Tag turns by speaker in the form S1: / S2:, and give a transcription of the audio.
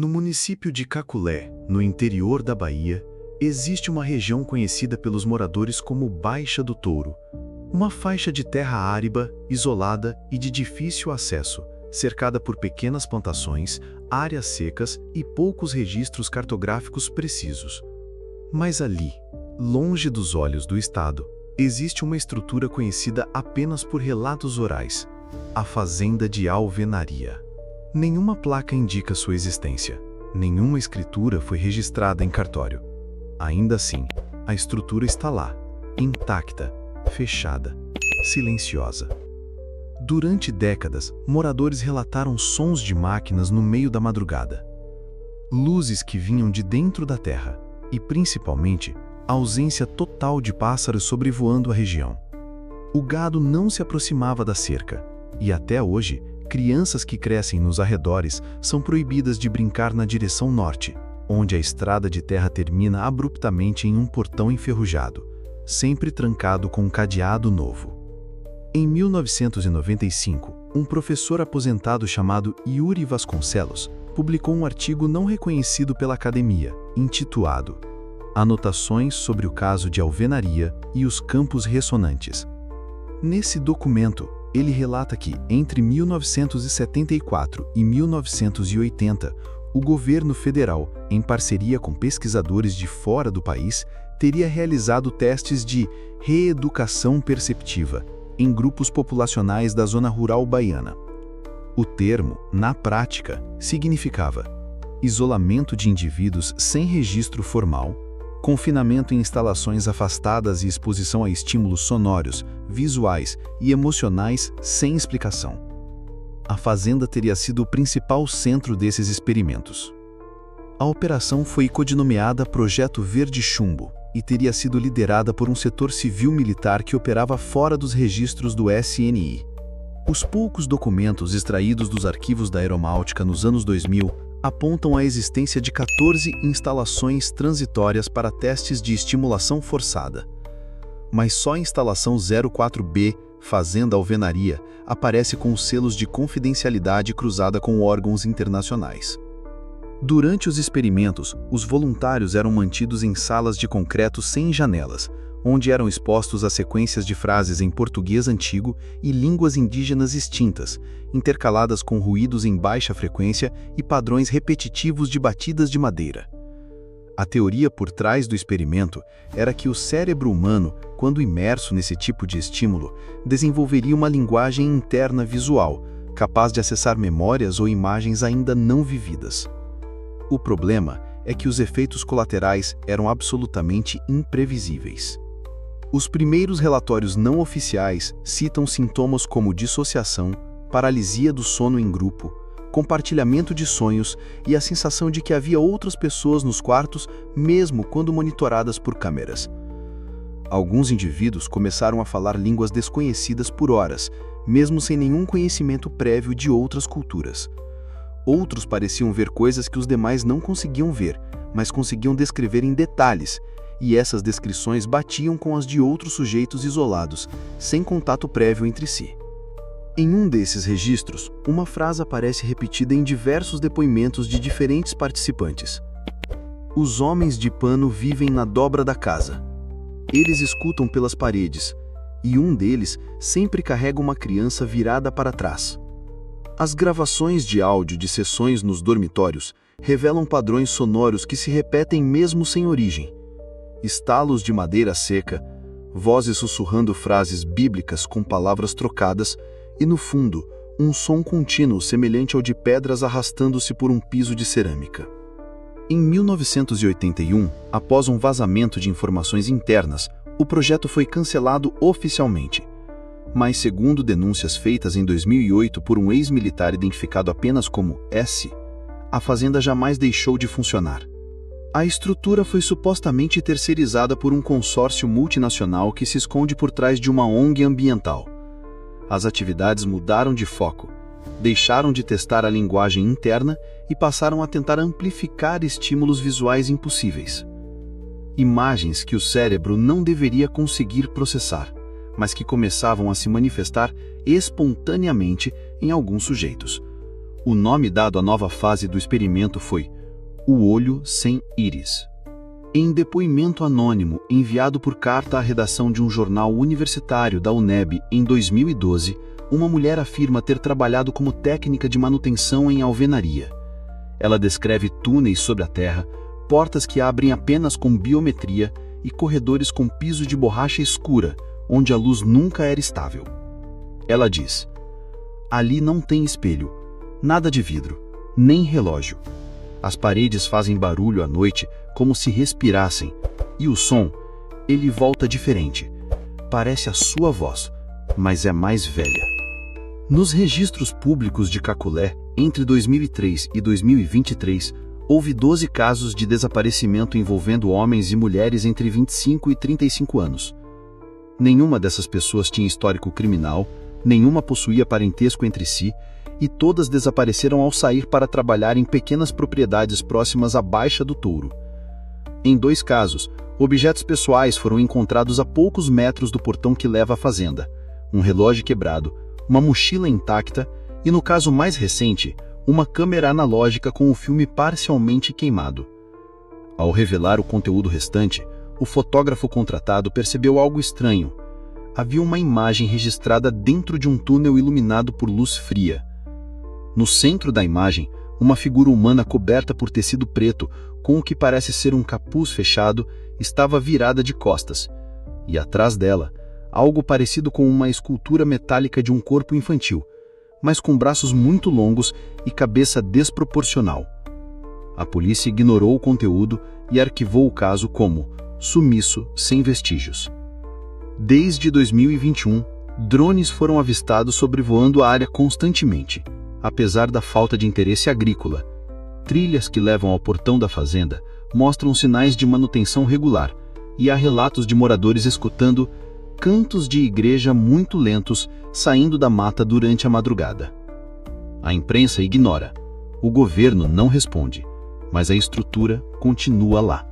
S1: No município de Caculé, no interior da Bahia, existe uma região conhecida pelos moradores como Baixa do Touro. Uma faixa de terra árida, isolada e de difícil acesso, cercada por pequenas plantações, áreas secas e poucos registros cartográficos precisos. Mas ali, longe dos olhos do Estado, existe uma estrutura conhecida apenas por relatos orais: a Fazenda de Alvenaria. Nenhuma placa indica sua existência, nenhuma escritura foi registrada em cartório. Ainda assim, a estrutura está lá, intacta, fechada, silenciosa. Durante décadas, moradores relataram sons de máquinas no meio da madrugada. Luzes que vinham de dentro da terra e, principalmente, a ausência total de pássaros sobrevoando a região. O gado não se aproximava da cerca e, até hoje, crianças que crescem nos arredores são proibidas de brincar na direção norte, onde a estrada de terra termina abruptamente em um portão enferrujado, sempre trancado com um cadeado novo. Em 1995, um professor aposentado chamado Yuri Vasconcelos publicou um artigo não reconhecido pela academia, intitulado Anotações sobre o caso de Alvenaria e os campos ressonantes. Nesse documento, ele relata que, entre 1974 e 1980, o governo federal, em parceria com pesquisadores de fora do país, teria realizado testes de reeducação perceptiva em grupos populacionais da zona rural baiana. O termo, na prática, significava isolamento de indivíduos sem registro formal, confinamento em instalações afastadas e exposição a estímulos sonoros, visuais e emocionais sem explicação. A fazenda teria sido o principal centro desses experimentos. A operação foi codinomeada Projeto Verde Chumbo e teria sido liderada por um setor civil-militar que operava fora dos registros do SNI. Os poucos documentos extraídos dos arquivos da aeronáutica nos anos 2000 apontam a existência de 14 instalações transitórias para testes de estimulação forçada. Mas só a instalação 04B, Fazenda Alvenaria, aparece com os selos de confidencialidade cruzada com órgãos internacionais. Durante os experimentos, os voluntários eram mantidos em salas de concreto sem janelas, onde eram expostos a sequências de frases em português antigo e línguas indígenas extintas, intercaladas com ruídos em baixa frequência e padrões repetitivos de batidas de madeira. A teoria por trás do experimento era que o cérebro humano, quando imerso nesse tipo de estímulo, desenvolveria uma linguagem interna visual, capaz de acessar memórias ou imagens ainda não vividas. O problema é que os efeitos colaterais eram absolutamente imprevisíveis. Os primeiros relatórios não oficiais citam sintomas como dissociação, paralisia do sono em grupo, compartilhamento de sonhos e a sensação de que havia outras pessoas nos quartos, mesmo quando monitoradas por câmeras. Alguns indivíduos começaram a falar línguas desconhecidas por horas, mesmo sem nenhum conhecimento prévio de outras culturas. Outros pareciam ver coisas que os demais não conseguiam ver, mas conseguiam descrever em detalhes, e essas descrições batiam com as de outros sujeitos isolados, sem contato prévio entre si. Em um desses registros, uma frase aparece repetida em diversos depoimentos de diferentes participantes. Os homens de pano vivem na dobra da casa. Eles escutam pelas paredes, e um deles sempre carrega uma criança virada para trás. As gravações de áudio de sessões nos dormitórios revelam padrões sonoros que se repetem mesmo sem origem. Estalos de madeira seca, vozes sussurrando frases bíblicas com palavras trocadas e, no fundo, um som contínuo semelhante ao de pedras arrastando-se por um piso de cerâmica. Em 1981, após um vazamento de informações internas, o projeto foi cancelado oficialmente. Mas, segundo denúncias feitas em 2008 por um ex-militar identificado apenas como S, a fazenda jamais deixou de funcionar. A estrutura foi supostamente terceirizada por um consórcio multinacional que se esconde por trás de uma ONG ambiental. As atividades mudaram de foco, deixaram de testar a linguagem interna e passaram a tentar amplificar estímulos visuais impossíveis. Imagens que o cérebro não deveria conseguir processar, mas que começavam a se manifestar espontaneamente em alguns sujeitos. O nome dado à nova fase do experimento foi o olho sem íris. Em depoimento anônimo enviado por carta à redação de um jornal universitário da UNEB em 2012, uma mulher afirma ter trabalhado como técnica de manutenção em alvenaria. Ela descreve túneis sob a terra, portas que abrem apenas com biometria e corredores com piso de borracha escura, onde a luz nunca era estável. Ela diz: ali não tem espelho, nada de vidro, nem relógio. As paredes fazem barulho à noite como se respirassem, e o som, ele volta diferente. Parece a sua voz, mas é mais velha. Nos registros públicos de Caculé, entre 2003 e 2023, houve 12 casos de desaparecimento envolvendo homens e mulheres entre 25 e 35 anos. Nenhuma dessas pessoas tinha histórico criminal, nenhuma possuía parentesco entre si, e todas desapareceram ao sair para trabalhar em pequenas propriedades próximas à Baixa do Touro. Em 2 casos, objetos pessoais foram encontrados a poucos metros do portão que leva à fazenda: um relógio quebrado, uma mochila intacta e, no caso mais recente, uma câmera analógica com o filme parcialmente queimado. Ao revelar o conteúdo restante, o fotógrafo contratado percebeu algo estranho. Havia uma imagem registrada dentro de um túnel iluminado por luz fria. No centro da imagem, uma figura humana coberta por tecido preto, com o que parece ser um capuz fechado, estava virada de costas, e atrás dela, algo parecido com uma escultura metálica de um corpo infantil, mas com braços muito longos e cabeça desproporcional. A polícia ignorou o conteúdo e arquivou o caso como sumiço sem vestígios. Desde 2021, drones foram avistados sobrevoando a área constantemente. Apesar da falta de interesse agrícola, trilhas que levam ao portão da fazenda mostram sinais de manutenção regular, e há relatos de moradores escutando cantos de igreja muito lentos saindo da mata durante a madrugada. A imprensa ignora, o governo não responde, mas a estrutura continua lá.